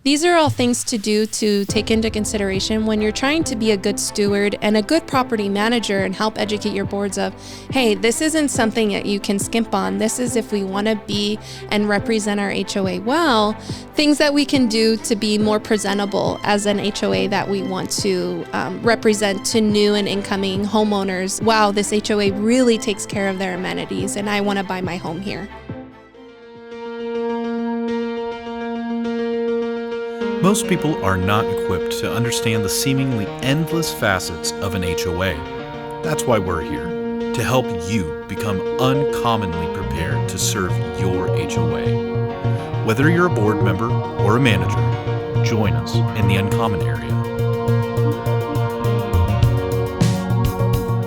These are all things to do to take into consideration when you're trying to be a good steward and a good property manager and help educate your boards of, hey, this isn't something that you can skimp on. This is if we want to be and represent our HOA well, things that we can do to be more presentable as an HOA that we want to represent to new and incoming homeowners. Wow, this HOA really takes care of their amenities and I want to buy my home here. Most people are not equipped to understand the seemingly endless facets of an HOA. That's why we're here, to help you become uncommonly prepared to serve your HOA. Whether you're a board member or a manager, join us in the Uncommon Area.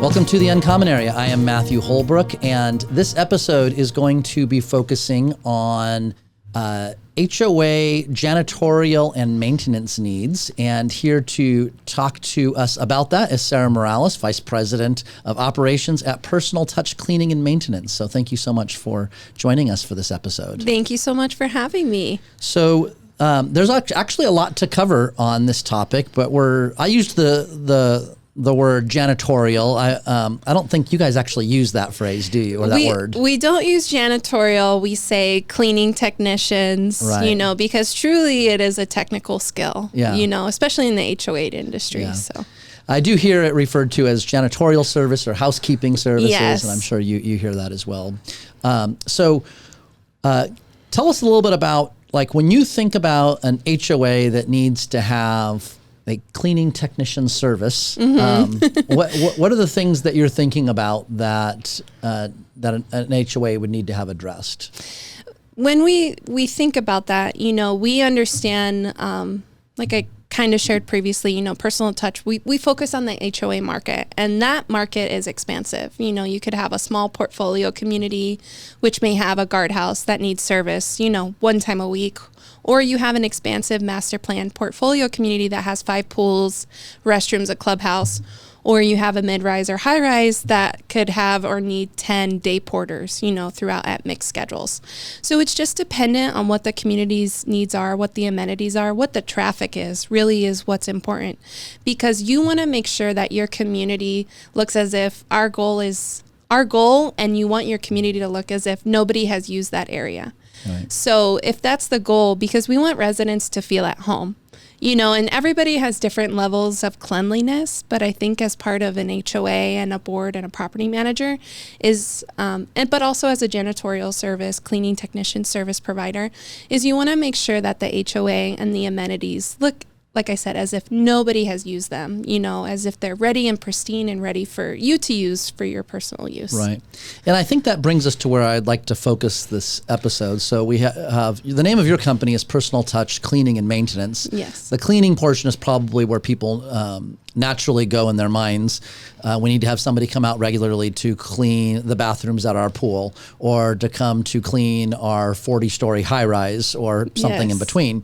Welcome to the Uncommon Area. I am Matthew Holbrook, and this episode is going to be focusing on HOA janitorial and maintenance needs. And here to talk to us about that is Sarah Morales, Vice President of Operations at Personal Touch Cleaning and Maintenance. So thank you so much for joining us for this episode. Thank you so much for having me. So there's actually a lot to cover on this topic, but I used the word janitorial. I don't think you guys actually use that phrase, do you, or that word? We don't use janitorial. We say cleaning technicians, right. Because truly it is a technical skill, yeah. Especially in the HOA industry. Yeah. So I do hear it referred to as janitorial service or housekeeping services, yes. And I'm sure you hear that as well. So tell us a little bit about, like, when you think about an HOA that needs to have a cleaning technician service. Mm-hmm. What are the things that you're thinking about that an HOA would need to have addressed? When we think about that, we understand, like I kind of shared previously, personal touch, we focus on the HOA market, and that market is expansive. You could have a small portfolio community, which may have a guardhouse that needs service, one time a week. Or you have an expansive master plan portfolio community that has 5 pools, restrooms, a clubhouse, or you have a mid-rise or high-rise that could have or need 10 day porters, throughout at mixed schedules. So it's just dependent on what the community's needs are, what the amenities are, what the traffic is, really is what's important. Because you want to make sure that your community looks as if our goal, and you want your community to look as if nobody has used that area. Right. So if that's the goal, because we want residents to feel at home, and everybody has different levels of cleanliness, but I think as part of an HOA and a board and a property manager but also as a janitorial service, cleaning technician service provider, is you want to make sure that the HOA and the amenities look, like I said, as if nobody has used them, as if they're ready and pristine and ready for you to use for your personal use. Right. And I think that brings us to where I'd like to focus this episode. So we have, the name of your company is Personal Touch Cleaning and Maintenance. Yes. The cleaning portion is probably where people naturally go in their minds. We need to have somebody come out regularly to clean the bathrooms at our pool, or to come to clean our 40-story high-rise, or something in between.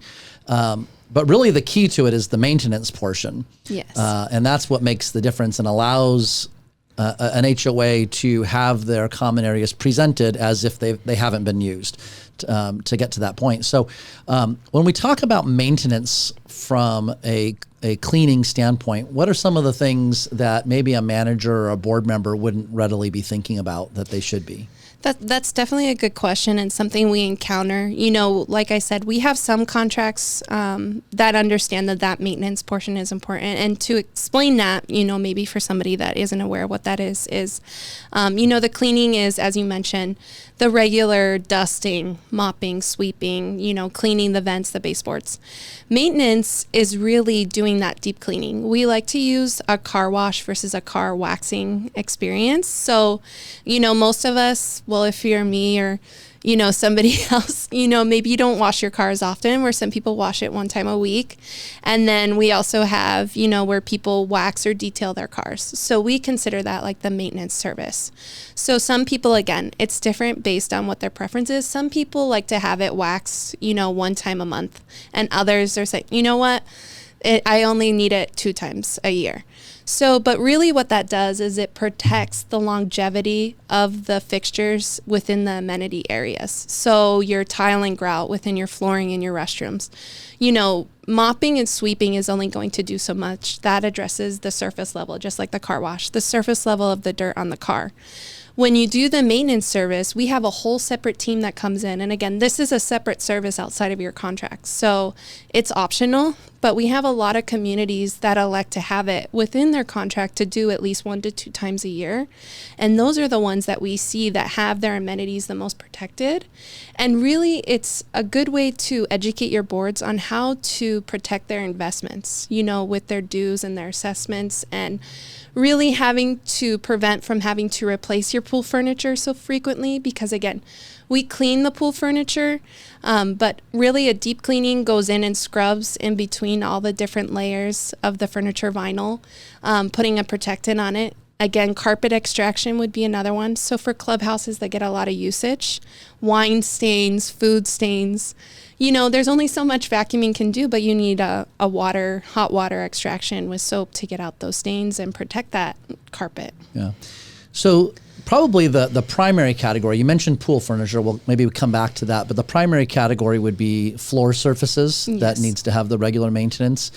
But really the key to it is the maintenance portion. Yes. And that's what makes the difference and allows an HOA to have their common areas presented as if they haven't been used to get to that point. So when we talk about maintenance from a cleaning standpoint, what are some of the things that maybe a manager or a board member wouldn't readily be thinking about that they should be? That's definitely a good question and something we encounter. Like I said, we have some contracts that understand that maintenance portion is important. And to explain that, maybe for somebody that isn't aware of what that is, the cleaning is, as you mentioned, the regular dusting, mopping, sweeping, cleaning the vents, the baseboards. Maintenance is really doing that deep cleaning. We like to use a car wash versus a car waxing experience. So, most of us, well, if you're me or, somebody else, maybe you don't wash your car as often, where some people wash it one time a week. And then we also have, where people wax or detail their cars. So we consider that like the maintenance service. So some people, again, it's different based on what their preference is. Some people like to have it waxed, one time a month. And others are saying, you know what? I only need it 2 times a year. So, but really what that does is it protects the longevity of the fixtures within the amenity areas. So your tile and grout within your flooring in your restrooms. You know, mopping and sweeping is only going to do so much. That addresses the surface level, just like the car wash, the surface level of the dirt on the car. When you do the maintenance service, we have a whole separate team that comes in. And again, this is a separate service outside of your contract. So it's optional, but we have a lot of communities that elect to have it within their contract to do at least 1 to 2 times a year. And those are the ones that we see that have their amenities the most protected. And really, it's a good way to educate your boards on how to protect their investments, you know, with their dues and their assessments, and really having to prevent from having to replace your pool furniture so frequently, because again, we clean the pool furniture, but really a deep cleaning goes in and scrubs in between all the different layers of the furniture vinyl, putting a protectant on it. Again, carpet extraction would be another one. So for clubhouses that get a lot of usage, wine stains, food stains, you know, there's only so much vacuuming can do, but you need a hot water extraction with soap to get out those stains and protect that carpet. Yeah. So probably the primary category, you mentioned pool furniture, well, maybe we come back to that, but the primary category would be floor surfaces that needs to have the regular maintenance.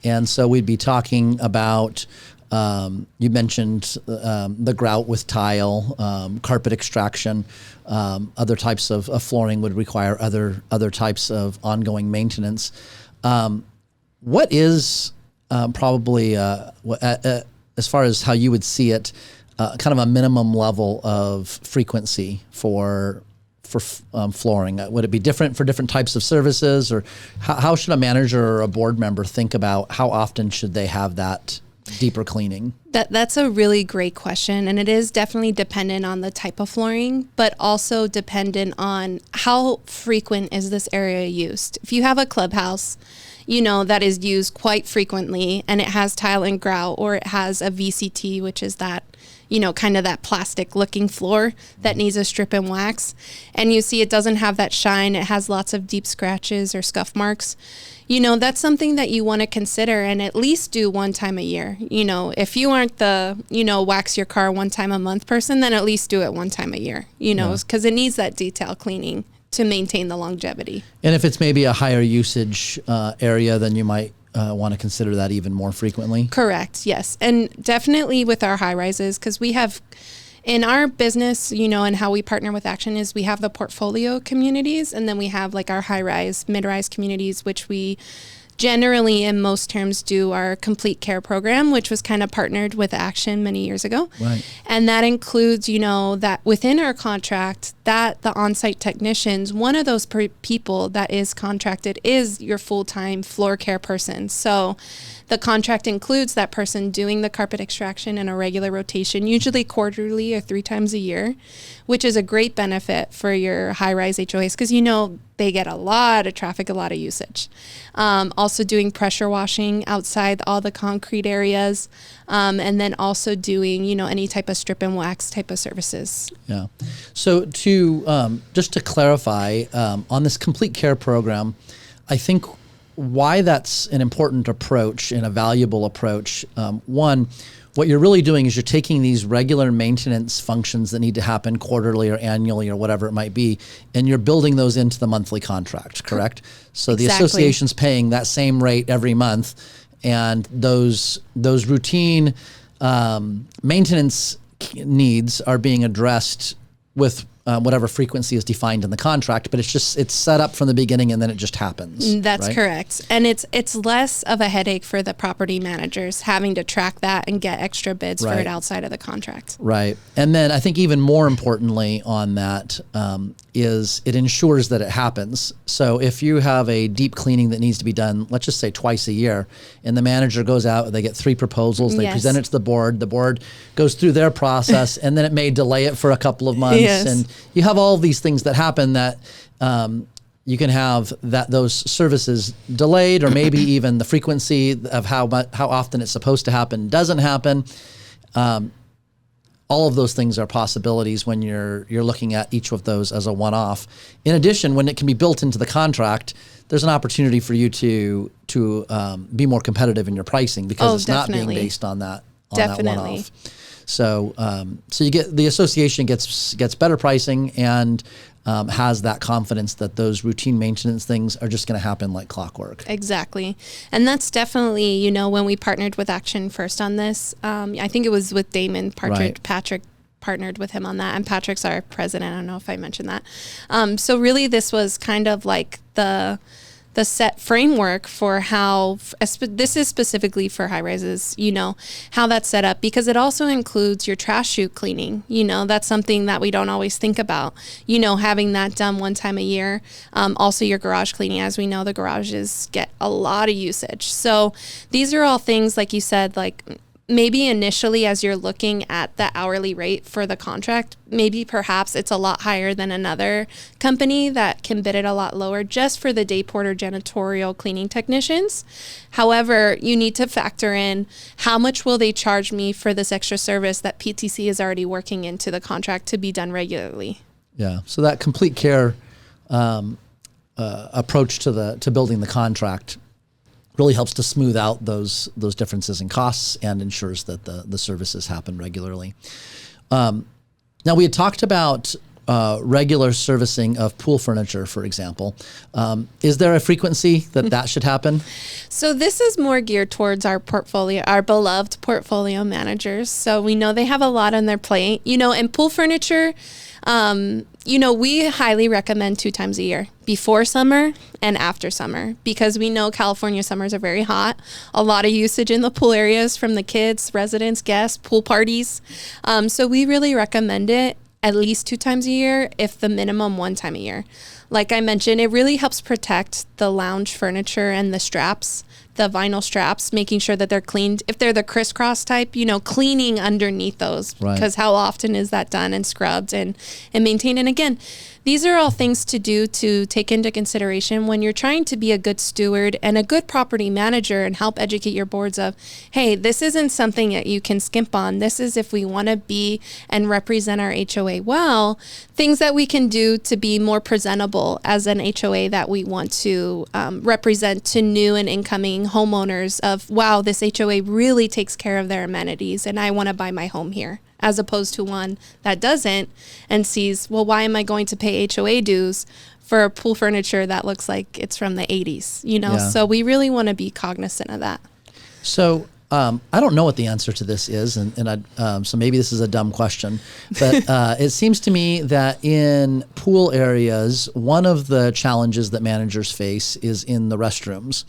And so we'd be talking about, you mentioned the grout with tile, carpet extraction, other types of flooring would require other types of ongoing maintenance. What is probably, as far as how you would see it, kind of a minimum level of frequency for flooring? Would it be different for different types of services, or how should a manager or a board member think about how often should they have that deeper cleaning? That's a really great question, and it is definitely dependent on the type of flooring, but also dependent on how frequent is this area used. If you have a clubhouse, you know, that is used quite frequently, and it has tile and grout, or it has a VCT, which is that, you know, kind of that plastic looking floor that needs a strip and wax, and you see it doesn't have that shine, it has lots of deep scratches or scuff marks, you know, that's something that you want to consider and at least do 1 time a year. You know, if you aren't the, you know, wax your car 1 time a month person, then at least do it 1 time a year, you know, because it needs that detail cleaning to maintain the longevity. And if it's maybe a higher usage area, then you might want to consider that even more frequently. Correct. Yes. And definitely with our high rises, because we have in our business, you know, and how we partner with Action is we have the portfolio communities, and then we have like our high rise, mid rise communities, which we generally in most terms do our complete care program, which was kind of partnered with Action many years ago. Right. And that includes, you know, that within our contract that the on-site technicians, one of those people that is contracted is your full-time floor care person. So the contract includes that person doing the carpet extraction in a regular rotation, usually quarterly or 3 times a year, which is a great benefit for your high-rise HOAs because, you know, they get a lot of traffic, a lot of usage. Also doing pressure washing outside all the concrete areas, and then also doing, you know, any type of strip and wax type of services. Yeah. So to just to clarify, on this complete care program, I think why that's an important approach and a valuable approach. One, what you're really doing is you're taking these regular maintenance functions that need to happen quarterly or annually or whatever it might be, and you're building those into the monthly contract, correct? So the association's paying that same rate every month, and those routine maintenance needs are being addressed with whatever frequency is defined in the contract, but it's set up from the beginning and then it just happens. That's right? correct. And it's less of a headache for the property managers having to track that and get extra bids for it outside of the contract. Right. And then I think even more importantly on that is it ensures that it happens. So if you have a deep cleaning that needs to be done, let's just say twice a year, and the manager goes out, they get 3 proposals, they present it to the board goes through their process, and then it may delay it for a couple of months. And you have all of these things that happen that you can have those services delayed, or maybe even the frequency of how often it's supposed to happen doesn't happen. All of those things are possibilities when you're looking at each of those as a one-off. In addition, when it can be built into the contract, there's an opportunity for you to to be more competitive in your pricing because it's definitely. not being based on that Definitely. one-off. So so you get the association gets better pricing and has that confidence that those routine maintenance things are just going to happen like clockwork. Exactly. And that's definitely, you know, when we partnered with Action First on this, I think it was with Damon Right. Patrick partnered with him on that, and Patrick's our president. I don't know if I mentioned that. So really this was kind of like the set framework for how, this is specifically for high rises, you know, how that's set up, because it also includes your trash chute cleaning. You know, that's something that we don't always think about, you know, having that done one time a year. Also your garage cleaning, as we know, the garages get a lot of usage. So these are all things, like you said, like maybe initially as you're looking at the hourly rate for the contract, maybe perhaps it's a lot higher than another company that can bid it a lot lower just for the day porter janitorial cleaning technicians. However, you need to factor in how much will they charge me for this extra service that PTC is already working into the contract to be done regularly. Yeah. So that complete care approach to building the contract really helps to smooth out those differences in costs and ensures that the services happen regularly. Now, we had talked about regular servicing of pool furniture, for example. Is there a frequency that should happen? So this is more geared towards our beloved portfolio managers. So we know they have a lot on their plate, you know, and pool furniture, you know, we highly recommend 2 times a year, before summer and after summer, because we know California summers are very hot. A lot of usage in the pool areas from the kids, residents, guests, pool parties. So we really recommend it at least 2 times a year, if the minimum 1 time a year. Like I mentioned, it really helps protect the lounge furniture and the straps, the vinyl straps, making sure that they're cleaned. If they're the crisscross type, you know, cleaning underneath those, because how often is that done and scrubbed and maintained? And again, these are all things to do to take into consideration when you're trying to be a good steward and a good property manager and help educate your boards of, hey, this isn't something that you can skimp on. This is, if we want to be and represent our HOA well, things that we can do to be more presentable as an HOA that we want to represent to new and incoming homeowners of, wow, this HOA really takes care of their amenities and I want to buy my home here. As opposed to one that doesn't and sees, well, why am I going to pay HOA dues for pool furniture that looks like it's from the 80s, you know? Yeah. So we really want to be cognizant of that. So I don't know what the answer to this is, so maybe this is a dumb question, but it seems to me that in pool areas, one of the challenges that managers face is in the restrooms.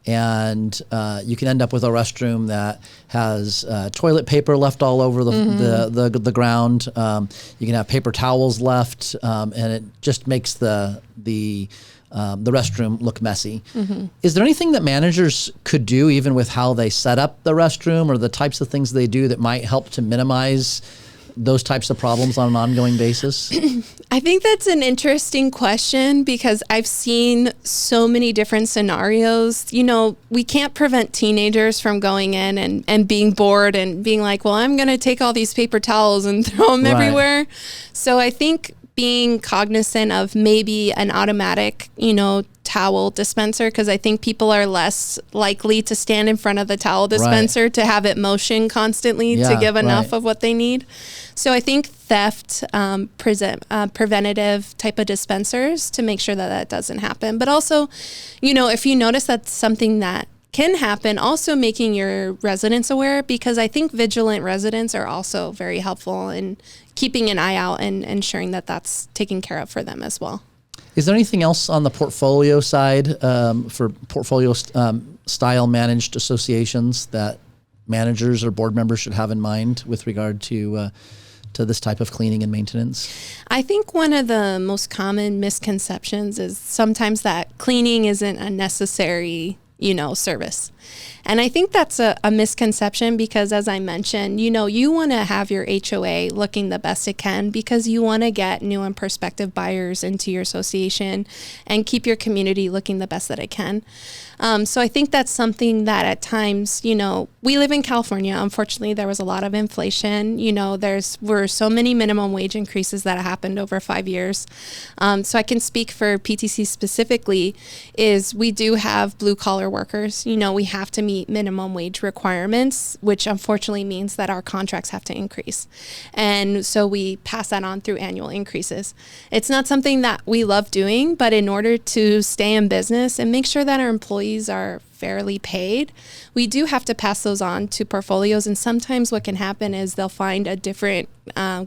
And you can end up with a restroom that has toilet paper left all over the ground. You can have paper towels left, and it just makes the restroom look messy. Is there anything that managers could do, even with how they set up the restroom or the types of things they do, that might help to minimize those types of problems on an ongoing basis? I think that's an interesting question, because I've seen so many different scenarios. You know, we can't prevent teenagers from going in and being bored and being like, well, I'm going to take all these paper towels and throw them everywhere. So I think being cognizant of maybe an automatic, you know, towel dispenser, because I think people are less likely to stand in front of the towel dispenser to have it motion constantly to give enough of what they need. So I think theft, preventative type of dispensers to make sure that that doesn't happen. But also, you know, if you notice that's something that can happen, also making your residents aware, because I think vigilant residents are also very helpful in keeping an eye out and ensuring that that's taken care of for them as well. Is there anything else on the portfolio side for portfolio style managed associations that managers or board members should have in mind with regard to this type of cleaning and maintenance? I think one of the most common misconceptions is sometimes that cleaning isn't a necessary, you know, service. And I think that's a misconception, because as I mentioned, you know, you want to have your HOA looking the best it can, because you want to get new and prospective buyers into your association and keep your community looking the best that it can. So I think that's something that at times, you know, we live in California. Unfortunately, there was a lot of inflation. You know, were so many minimum wage increases that happened over 5 years. So I can speak for PTC specifically, is we do have blue collar workers. You know, we have to meet minimum wage requirements, which unfortunately means that our contracts have to increase. And so we pass that on through annual increases. It's not something that we love doing, but in order to stay in business and make sure that our employees are fairly paid, we do have to pass those on to portfolios. And sometimes what can happen is they'll find a different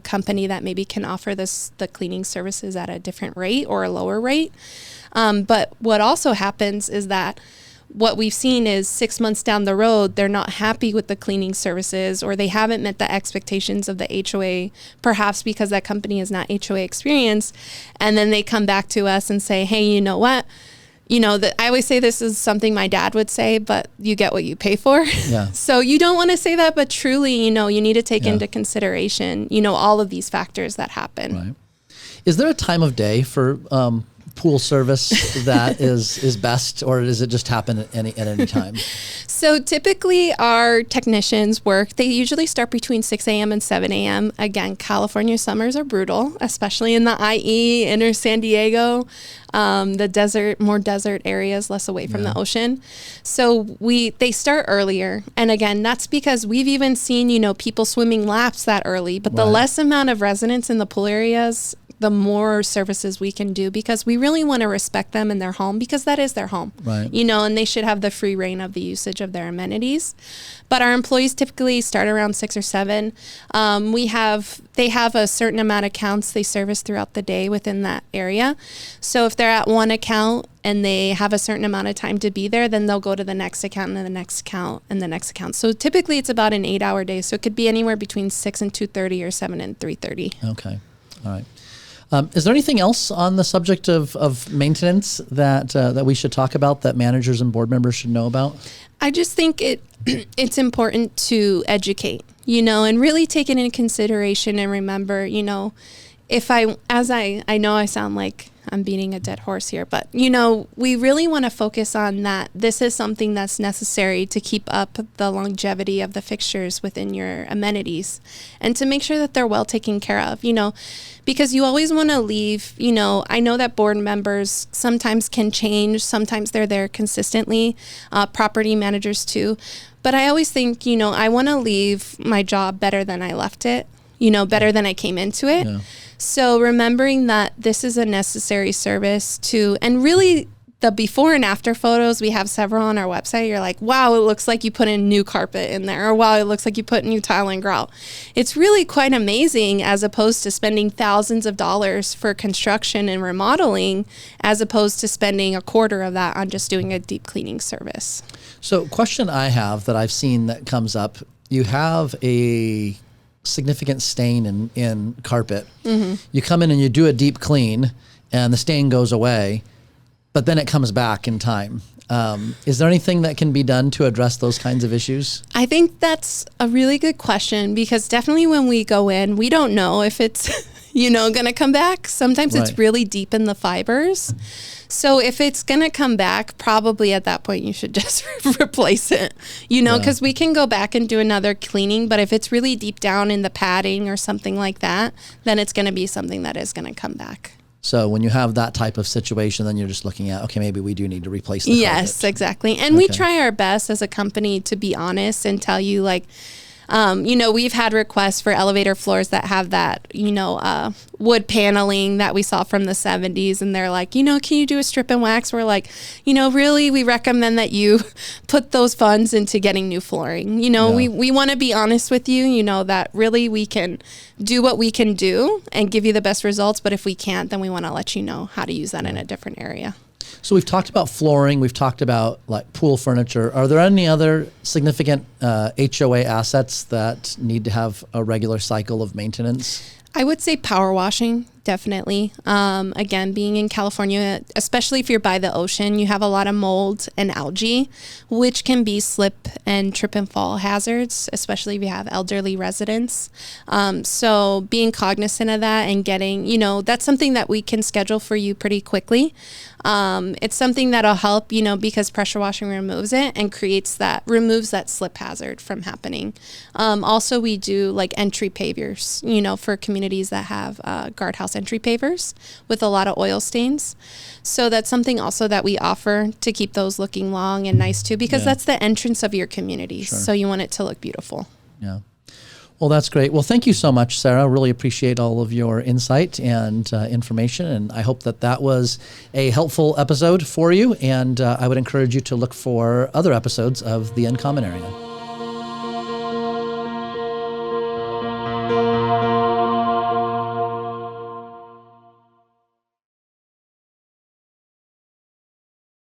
company that maybe can offer the cleaning services at a different rate or a lower rate. But what also happens is that what we've seen is 6 months down the road, they're not happy with the cleaning services, or they haven't met the expectations of the HOA, perhaps because that company is not HOA experienced. And then they come back to us and say, hey, you know what? You know, I always say this is something my dad would say, but you get what you pay for. Yeah. So you don't want to say that, but truly, you know, you need to take into consideration, you know, all of these factors that happen. Right. Is there a time of day for pool service that is best, or does it just happen at any time? So typically our technicians work, they usually start between 6 a.m. and 7 a.m. Again, California summers are brutal, especially in the IE, inner San Diego, the more desert areas, less away from the ocean. So they start earlier. And again, that's because we've even seen, you know, people swimming laps that early, but the less amount of residents in the pool areas, the more services we can do, because we really want to respect them in their home, because that is their home, you know, and they should have the free reign of the usage of their amenities. But our employees typically start around 6 or 7. They have a certain amount of accounts they service throughout the day within that area. So if they're at one account and they have a certain amount of time to be there, then they'll go to the next account and the next account and the next account. So typically it's about an 8-hour day. So it could be anywhere between 6 and 2:30 or 7 and 3:30. Okay. All right. Is there anything else on the subject of maintenance that we should talk about, that managers and board members should know about? I just think it's important to educate, you know, and really take it into consideration and remember, you know, I know I sound like I'm beating a dead horse here, but, you know, we really want to focus on that. This is something that's necessary to keep up the longevity of the fixtures within your amenities, and to make sure that they're well taken care of, you know, because you always want to leave, you know, I know that board members sometimes can change. Sometimes they're there consistently, property managers too. But I always think, you know, I want to leave my job better than I left it, you know, better than I came into it. Yeah. So remembering that this is a necessary service and really the before and after photos, we have several on our website. You're like, wow, it looks like you put in new carpet in there, or wow, it looks like you put new tile and grout. It's really quite amazing, as opposed to spending thousands of dollars for construction and remodeling, as opposed to spending a quarter of that on just doing a deep cleaning service. So question I have that I've seen that comes up, you have a significant stain in carpet. Mm-hmm. You come in and you do a deep clean and the stain goes away, but then it comes back in time. Is there anything that can be done to address those kinds of issues? I think that's a really good question, because definitely when we go in, we don't know if it's, you know, going to come back. Sometimes it's really deep in the fibers. So if it's going to come back, probably at that point you should just replace it, you know, because we can go back and do another cleaning. But if it's really deep down in the padding or something like that, then it's going to be something that is going to come back. So when you have that type of situation, then you're just looking at, okay, maybe we do need to replace the carpet. Yes, exactly. And we try our best as a company to be honest and tell you, like, you know, we've had requests for elevator floors that have that, you know, wood paneling that we saw from the 70s. And they're like, you know, can you do a strip and wax? We're like, you know, really, we recommend that you put those funds into getting new flooring. You know, we want to be honest with you, you know, that really we can do what we can do and give you the best results. But if we can't, then we want to let you know how to use that in a different area. So we've talked about flooring, we've talked about like pool furniture. Are there any other significant HOA assets that need to have a regular cycle of maintenance? I would say power washing definitely. Again, being in California, especially if you're by the ocean, you have a lot of mold and algae, which can be slip and trip and fall hazards, especially if you have elderly residents. So being cognizant of that and getting, that's something that we can schedule for you pretty quickly. It's something that'll help, because pressure washing removes it and removes that slip hazard from happening. Also, we do like entry pavers, for communities that have guardhouse entry pavers with a lot of oil stains. So that's something also that we offer to keep those looking long and nice too, because that's the entrance of your community. Sure. So you want it to look beautiful. Yeah. Well, that's great. Well, thank you so much, Sarah. Really appreciate all of your insight and information, and I hope that was a helpful episode for you, and I would encourage you to look for other episodes of The Uncommon Area.